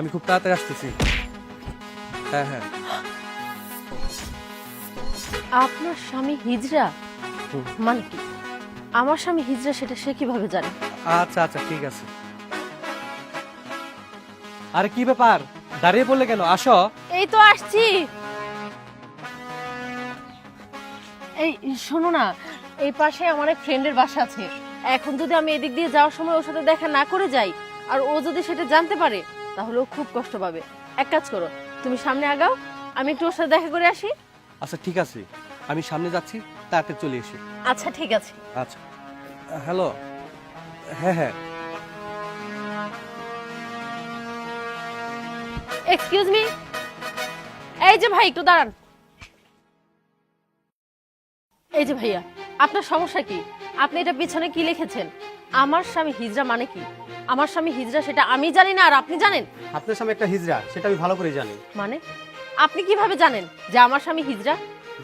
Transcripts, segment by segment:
আমি খুব তাড়াতাড়ি আসতেছি। হ্যাঁ হ্যাঁ। আপনার স্বামী হিজড়া মানে কি? আমার স্বামী হিজড়া সেটা সে কিভাবে জানে? আচ্ছা আচ্ছা ঠিক আছে। আরে কি ব্যাপার, দাঁড়িয়ে পড়লে কেন? আসো। এই তো আসছি। এই শোনো না, এই পাশে আমার এক ফ্রেন্ডের বাসা আছে। এখন যদি আমি এদিক দিয়ে যাওয়ার সময় ওর সাথে দেখা না করে যাই আর ও যদি সেটা জানতে পারে তাহলে ও খুব কষ্ট পাবে। এক কাজ করো, তুমি সামনে আগাও, আমি একটু ওর সাথে দেখা করে আসি। আচ্ছা ঠিক আছে, আমি সামনে যাচ্ছি, তাড়াতাড়ি চলে এসে। আচ্ছা ঠিক আছে। আচ্ছা। হ্যালো। হ্যাঁ হ্যাঁ। এক্সকিউজ মি, এই যে ভাই একটু দাঁড়ান। এই যে ভাইয়া, আপনার সমস্যা কি? আপনি এটা পিছনে কি লিখেছেন? আমার স্বামী হিজড়া মানে কি? আমার স্বামী হিজড়া সেটা আমি জানি না আর আপনি জানেন? আপনার স্বামী একটা হিজড়া, সেটা আমি ভালো করে জানি। মানে আপনি কিভাবে জানেন যে আমার স্বামী হিজড়া?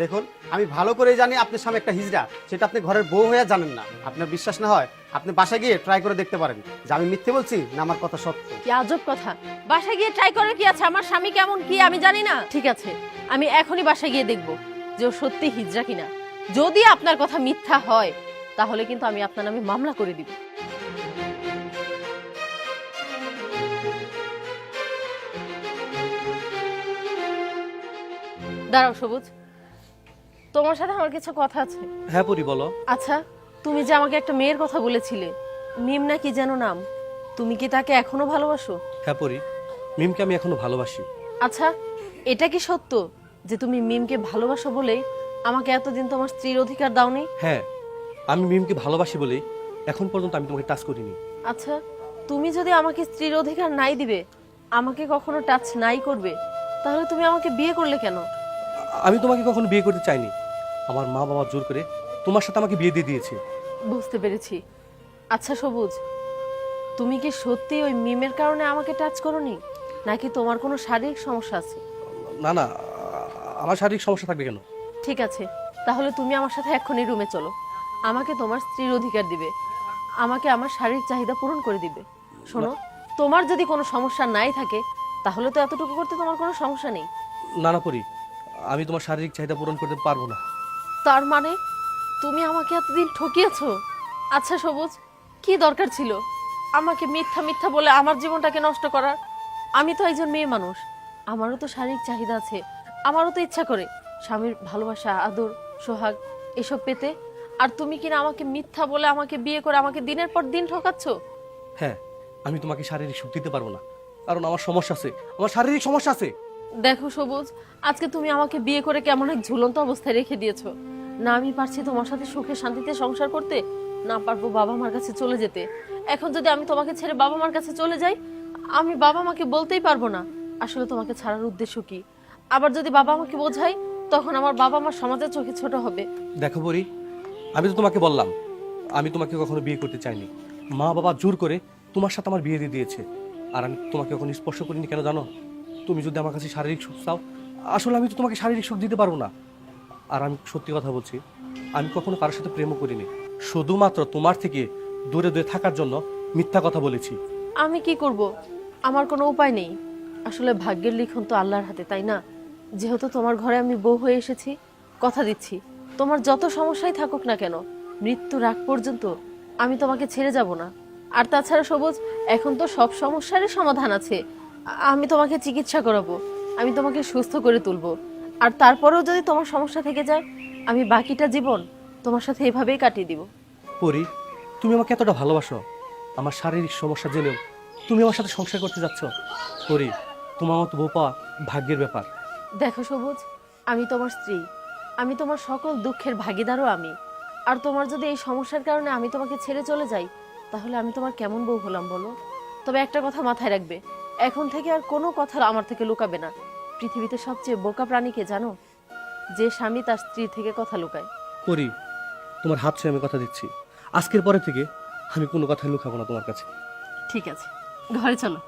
দেখুন, আমি ভালো করে জানি আপনার স্বামী একটা হিজড়া, সেটা আপনি ঘরের বউ হয়ে জানেন না। আপনার বিশ্বাস না হয় আপনি বাসায় গিয়ে ট্রাই করে দেখতে পারেন যে আমি মিথ্যে বলছি না আমার কথা সত্য। কি আজব কথা! বাসায় গিয়ে ট্রাই করে কি আছে? আমার স্বামী কেমন কি আমি জানি না? ঠিক আছে, আমি এখনই বাসায় গিয়ে দেখব যে ও সত্যি হিজড়া কিনা। যদি আপনার কথা মিথ্যা হয় তাহলে কিন্তু আমি আপনার নামে মামলা করে দিব। দাঁড়াও সবুজ, তোমার সাথে আমার কিছু কথা আছে। হ্যাঁ পরি, বলো। আচ্ছা, তুমি যে আমাকে একটা মেয়ের কথা বলেছিলে, মিম নাকি যেন নাম, তুমি কি তাকে এখনো ভালোবাসো? হ্যাঁ পরি, মিমকে আমি এখনো ভালোবাসি। আচ্ছা, এটা কি সত্য যে তুমি মিমকে ভালোবাসো বলেই আমাকে এতদিন তোমার স্ত্রীর অধিকার দাওনি? হ্যাঁ, আমি মিমকে ভালোবাসি বলেই এখন পর্যন্ত আমি তোমাকে টাচ করিনি। আচ্ছা, তুমি যদি আমাকে স্ত্রীর অধিকার নাই দিবে, আমাকে কখনো টাচ নাই করবে, তাহলে তুমি আমাকে বিয়ে করলে কেন? আমি তোমাকে কখনো বিয়ে করতে চাইনি। আমার মা বাবা জোর করে তোমার সাথে আমাকে বিয়ে দিয়ে দিয়েছে। বুঝতে পেরেছি। আচ্ছা সবুজ, তুমি কি সত্যি ওই মিমের কারণে আমাকে টাচ করোনি, নাকি তোমার কোনো শারীরিক সমস্যা আছে? না না, আমার শারীরিক সমস্যা থাকবে কেন? ঠিক আছে, তাহলে তুমি আমার সাথে এক্ষুনি রুমে চলো। আমাকে তোমার স্ত্রীর অধিকার দিবে, আমাকে আমার শারীরিক চাহিদা পূরণ করে দিবে। শোনো, তোমার যদি কোনো সমস্যা নাই থাকে তাহলে তো এতটুকু করতে তোমার কোনো সমস্যা নেই। না না পরি, আমি তোমার শারীরিক চাহিদা পূরণ করতে পারবো না। তার মানে তুমি আমাকে এতদিন ঠকিয়েছো? আচ্ছা সবুজ, কি দরকার ছিল আমাকে মিথ্যা মিথ্যা বলে আমার জীবনটাকে নষ্ট করার? আমি তো একজন মেয়ে মানুষ, আমারও তো শারীরিক চাহিদা আছে, আমারও তো ইচ্ছা করে স্বামীর ভালোবাসা, আদর, সোহাগ এসব পেতে। আর তুমি কিনা আমাকে মিথ্যা বলে আমাকে বিয়ে করে আমাকে দিনের পর দিন ঠকাচ্ছ। হ্যাঁ, আমি তোমাকে শারীরিক সুখ দিতে পারবো না, কারণ আমার সমস্যা আছে, আমার শারীরিক সমস্যা আছে। দেখো সবুজ, আজকে তুমি আমাকে বিয়ে করে কেমন এক ঝুলন্ত অবস্থায় রেখে দিয়েছো। না আমি পারছি তোমার সাথে সুখে শান্তিতে সংসার করতে, না পারবো বাবা মার কাছে চলে যেতে। এখন যদি আমি তোমাকে ছেড়ে বাবা মার কাছে চলে যাই, আমি বাবা মাকে বলতেই পারবো না আসলে তোমাকে ছাড়ার উদ্দেশ্য কি। আবার যদি বাবা মাকে বোঝাই, তখন আমার বাবা মা সমাজের চোখে ছোট হবে। দেখো বরি, আমি তো তোমাকে বললাম আমি তোমাকে কখনো বিয়ে করতে চাইনি। মা বাবা জোর করে তোমার সাথে আমার বিয়ে দিয়ে দিয়েছে। আর আমি তোমাকে কখনো স্পর্শ করিনি, কেন জানো? তুমি যদি আমার কাছে শারীরিক সুখ চাও, আসলে আমি তো তোমাকে শারীরিক সুখ দিতে পারবো না। আর আমি সত্যি কথা বলছি, আমি কখনো কারোর সাথে প্রেমও করিনি। শুধুমাত্র তোমার থেকে দূরে দূরে থাকার জন্য মিথ্যা কথা বলেছি। আমি কি করব? আমার কোনো উপায় নেই। আসলে ভাগ্যের লিখন তো আল্লাহর হাতে, তাই না? যেহেতু তোমার ঘরে আমি বউ হয়ে এসেছি, কথা দিচ্ছি তোমার যত সমস্যাই থাকুক না কেন, মৃত্যুর আগ পর্যন্ত আমি তোমাকে ছেড়ে যাব না। আর তাছাড়া সবুজ, এখন তো সব সমস্যারই সমাধান আছে। আমি তোমাকে চিকিৎসা করাবো, আমি তোমাকে সুস্থ করে তুলবো। আর তারপরেও যদি তোমার সমস্যা থেকে যায়, আমি বাকিটা জীবন তোমার সাথে এভাবেই কাটিয়ে দিব। পরি, তুমি আমাকে এতটা ভালোবাসো, আমার শারীরিক সমস্যা জেনেও তুমি আমার সাথে সংসার করতে যাচ্ছ। পরি, তোমার মতো বউ পাওয়া ভাগ্যের ব্যাপার। দেখো সবুজ, আমি তোমার স্ত্রী, আমি তোমার সকল দুঃখের ভাগিদারও আমি। আর তোমার যদি এই সমস্যার কারণে আমি তোমাকে ছেড়ে চলে যাই, তাহলে আমি তোমার কেমন বউ হলাম বলো? তবে একটা কথা মাথায় রাখবে, এখন থেকে আর কোনো কথা আমার থেকে লুকাবে না। পৃথিবীতে সবচেয়ে বোকা প্রাণী কে জানো? যে স্বামী তার স্ত্রী থেকে কথা লুকায়। পরি, তোমার হাত ছুঁয়ে আমি কথা দিচ্ছি, আজকের পরে থেকে আমি কোনো কথাই লুকাবো না তোমার কাছে। ঠিক আছে, ঘরে চলো।